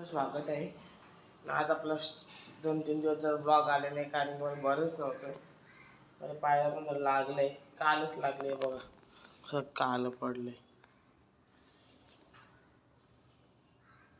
स्वागत आहे. आज आपला 2-3 दिवस जर ब्लॉग आले नाही कारण की मला बरंच नव्हतं. पायाला पण लागलंय, कालच लागले बघा, खरं काल पडले.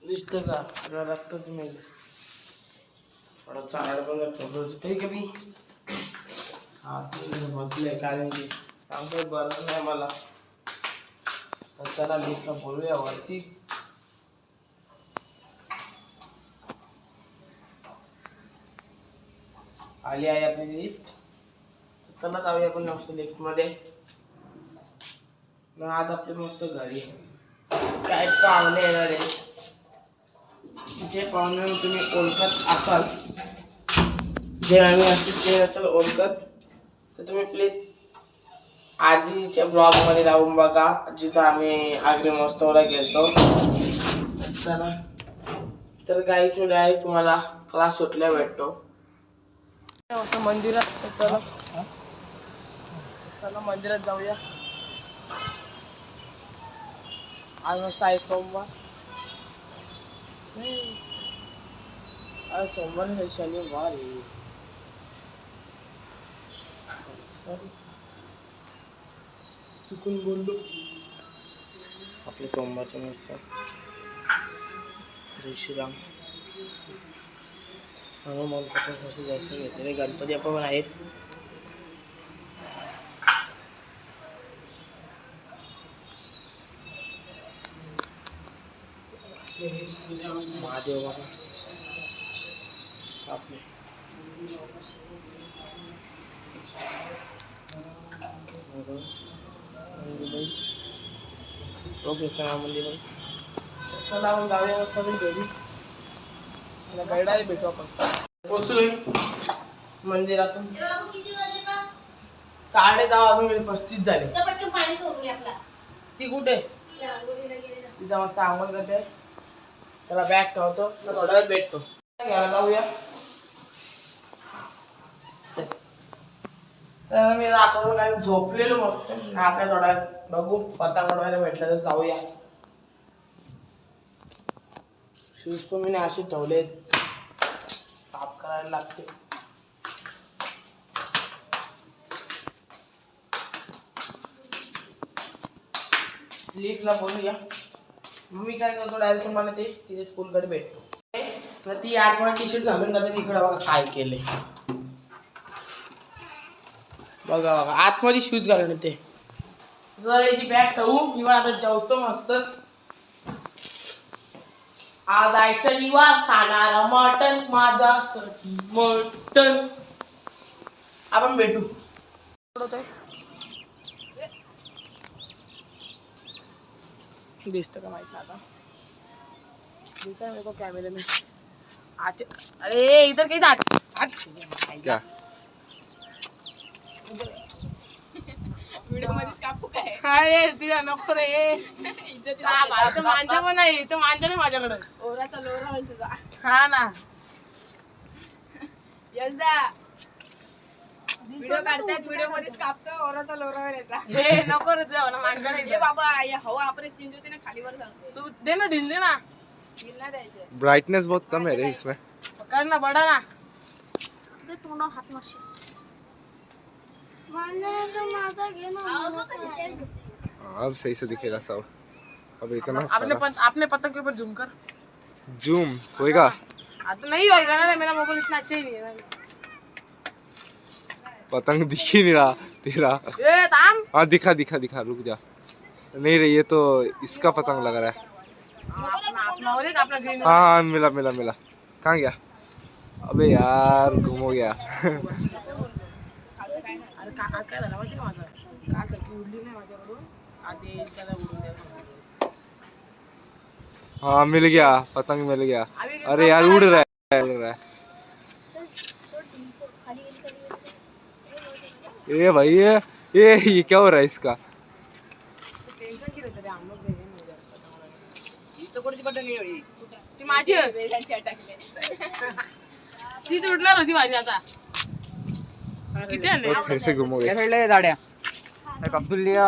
दिसतं का आपल्याला रक्तच मिळेल. थोडं चालायला पण रोज ते कधी हात बसले कारण की चांगलं बरं नाही मला. चला लिफ्टला बोलूया वरती. आली आहे आपली लिफ्ट. चला जाऊया आपण मस्त लिफ्ट मध्ये. मग आज आपले मस्त घरी काय पाहुणे येणार आहे. जे पाहुणे तुम्ही ओळखत असाल, जे आम्ही असे असेल ओळखत, तर तुम्ही प्लीज आधीच्या ब्लॉग मध्ये जाऊन बघा, जिथं आम्ही आग्रे महोत्सवाला गेलतो. चला तर गाईस मी डायरेक्ट तुम्हाला क्लास सुटल्या भेटतो मंदिरात. चला चला मंदिरात जाऊया. आज साई सोमवार नाही, आज सोमवार नाही, शनिवार आहे. सॉरी चुकून बोललो. आपले सोमवारचे मस्त जय श्रीराम. हनुमानचं पण कसं दर्शन घेतलेले. गणपती आपण आहेत. महादेव बाबा आपले ओके मंदिर. चला आपण जाऊया मस्त घरी. गाईडाला भेटू आपण. पोचलोय मंदिरातून. 10:30 झाले. ती कुठे? तिथं मस्त आंघोळ करते. त्याला बॅग ठेवतो, थोडा वेळ भेटतो. घ्यायला जाऊया. तर मी दाखवून काही झोपलेलो मस्त. आपल्या थोडा बघू पतंग उडवायला भेटलं तर जाऊया. शूज पण मी असे ठेवले, साफ करायला लागते. लिफ्टला बोलूया. मी काय करतो, डायरेक्ट तुम्हाला ते तिथे स्कूलकडे भेटतो. तर ती आठवण टी शर्ट घालून जाते तिकडे. बघा काय केले, बघा बघा आतमध्ये शूज घालून येते. जर याची बॅग ठेवू किंवा आता जेवतो मस्त. आज आहे शनिवार, खाणार मटन, माझ्यासाठी मटन. आपण भेटू. दिसतं का माहित नाही आता. दिसतं मेरे को कैमरे में. अरे इधर कहीं क्या व्हिडिओ मध्येच कापू काय? अरे तिला नको रे. मांजा पण नाही, तो मांजा नाही माझ्याकडे. ओराचा लोरा होईल तुझा. हा ना यशदा व्हिडिओ काढतायत, व्हिडिओ मध्येच कापतो. ओराचा लोरा होईल याचा. हे नको रे तुझा मांजा नाही. हे बाबा हवा आपरे चेंज होते ना, खाली वर जाते. तू दे ना ढिल दे ना. ढिल ना द्यायचे. ब्राइटनेस बहुत कम है रे इसमें. पकड़ ना बड़ा ना. अरे तोंडा हात मारशी. अब सही से दिखेगा सब. अब इतना अपने पतंग के ऊपर जूम कर. जूम होएगा? अब नहीं होएगा ना, मेरा मोबाइल इतना अच्छा ही नहीं है. पतंग दिख ही नहीं रहा तेरा. ए ताम. हाँ दिखा दिखा दिखा, रुक जा. नहीं रे, ये तो इसका पतंग लग रहा है. हाँ हाँ मिला मिला मिला. कहाँ गया? अबे यार गुम हो गया. हाँ मिल गया, पतंग मिल गया. अरे यार उड़ रहा है, उड़ रहा है. ये भाई ये क्या हो रहा है इसका? ती उडणार होती माझी आता. किती आणले? फिर से गुम हो गया. खेळले दाड्या एक अब्दुल्लिया.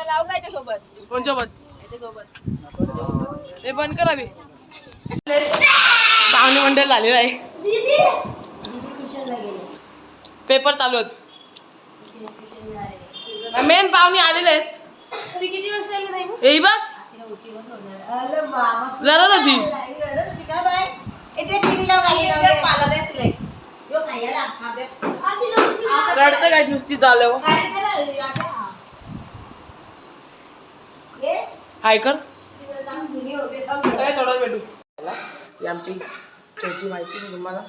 लाव का याच्यासोबत कोणसोबत याच्यासोबत हे बंद करावी पाहुणे मंडळ झालेलं आहे पेपर चालू आहेत मेन पाहुणे आलेले आहेत किती वाजता येईल नाही येई बघ लढत होती रडतं काय नुसती चालव हाय कर काय थोडं भेटू ही आमची छोटी माहिती मी तुम्हाला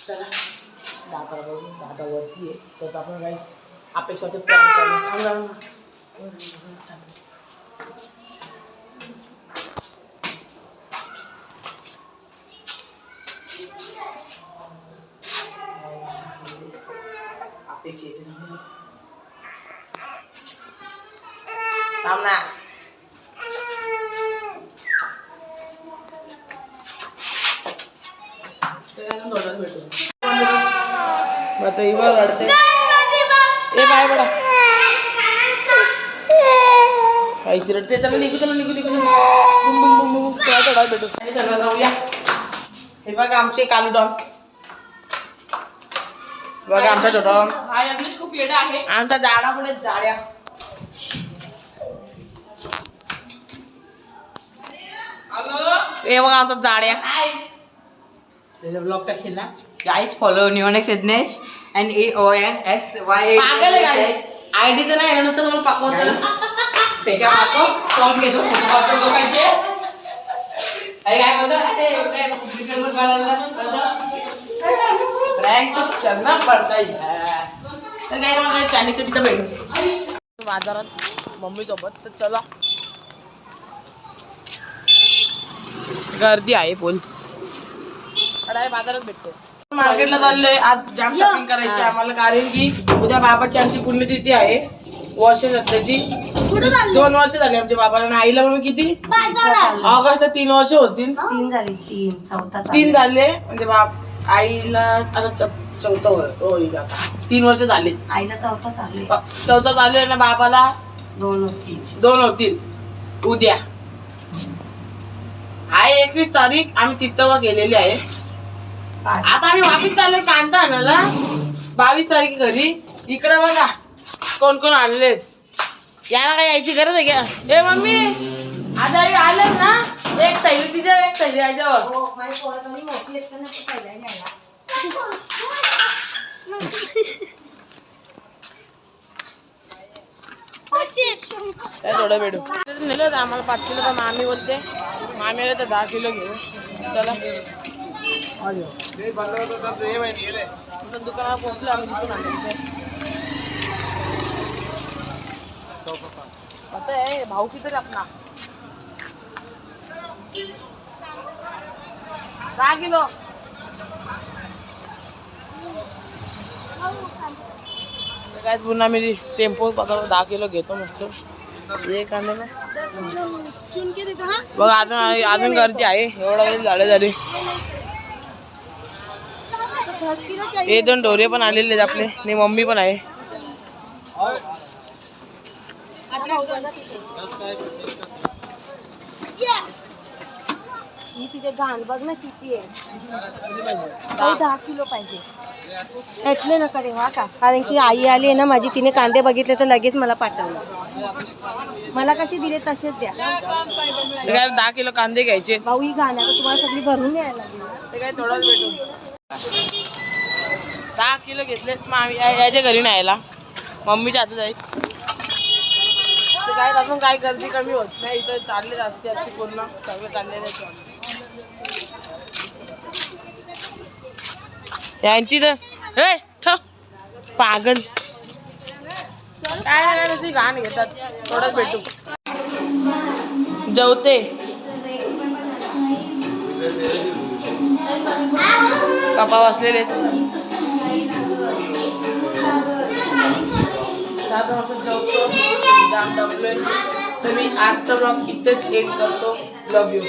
चला दादा बघू दादा वरती आहे तर आपण काही अपेक्षा होते प्लॅन अपेक्षा येते थांब ना भेटू आता ही बघ रडते ए बाय बडा काहीच रडते त्याला निघू थोडा भेटू चला जाऊया हे बघा आमचे कालू डॉम बघा आमचा छोटा डॉम हा इंग्लिश खूप येडा आहे आमचा जाडा पुढे जाड्या हे बघा आमचा जाड्या ब्लॉग टाकशील ना गाइस फॉलो न्यूनेक्स सिद्धेश and AONXY पागल आहे गाइस आयडी तर नाही नंतर मला पाकवतो ते काय पाको सॉल्व घेतो फोटो लोकांचे अरे काय बोलतो अरे डिटेलवर काढायला प्रँक चलना पडता है तर काय मला चायनीज तिथं भेटू बाजारात मम्मी सोबत तर चला गर्दी आहे बोल अरे बाजारात भेटतो मार्केटला चाललोय आज जाम शॉपिंग करायची आम्हाला कारण की उद्या बाबाची आमची पुण्यतिथी आहे वर्ष सध्याची 2 वर्ष झाली आमच्या बाबाला आणि आईला मग किती ऑगस्टला 3 वर्ष होतील 3 झाले म्हणजे आईला आता चौथा होईल आता 3 वर्ष झाले आईला चौथा चालू चौथा चालू आहे ना बाबाला 2 होतील उद्या आहे 21 तारीख आम्ही तिथं गेलेली आहे आता आम्ही वापिस चाललोय कांदा आणायला 22 तारीख घरी इकडे बघा कोण कोण आलेले याला काय यायची गरज आहे का ए मम्मी आता आले ना एक थैली तिच्या एक थैली याच्यावर थोडं भेटू नेलं होतं आम्हाला 5 किलो तर मामी बोलते मामी आले तर 10 किलो घेऊ चला दुकानावर पोहोचलो आम्ही तिथून आणले आता आहे भाऊ किती आपला 10 किलो काय पुन्हा मी टेम्पो पकडून 10 किलो घेतो मस्त हे कांदा बघा अजून गर्दी आहे एवढा वेळ झाले हे 2 ढोरे पण आलेले आहेत आपले आणि मम्मी पण आहे तिथे घाण बघ ना किती आहे 10 किलो पाहिजे ऐकले ना कडे वा का कारण की आई आली आहे ना माझी तिने कांदे बघितले तर लगेच मला पाठवलं मला कशी दिले तसेच द्या काय 10 किलो कांदे घ्यायचे भाऊ ही घाण आहे तुम्हाला सगळी भरून यायला लागेल ते काय थोडंच भेटू 10 किलो घेतले मग याच्या घरी नाही यायला मम्मीच्या हातात जाईल ते काय अजून काय गर्दी कमी होत नाही इथं चालले असते पूर्ण सगळे चाललेले यांची तर हे पागल काय नाही नुसती घाण घेतात थोडंच भेटू जेवते पप्पा बसलेले जेवतो जाम दमलोय तर मी आजचा ब्लॉग इथेच एंड करतो. Love you.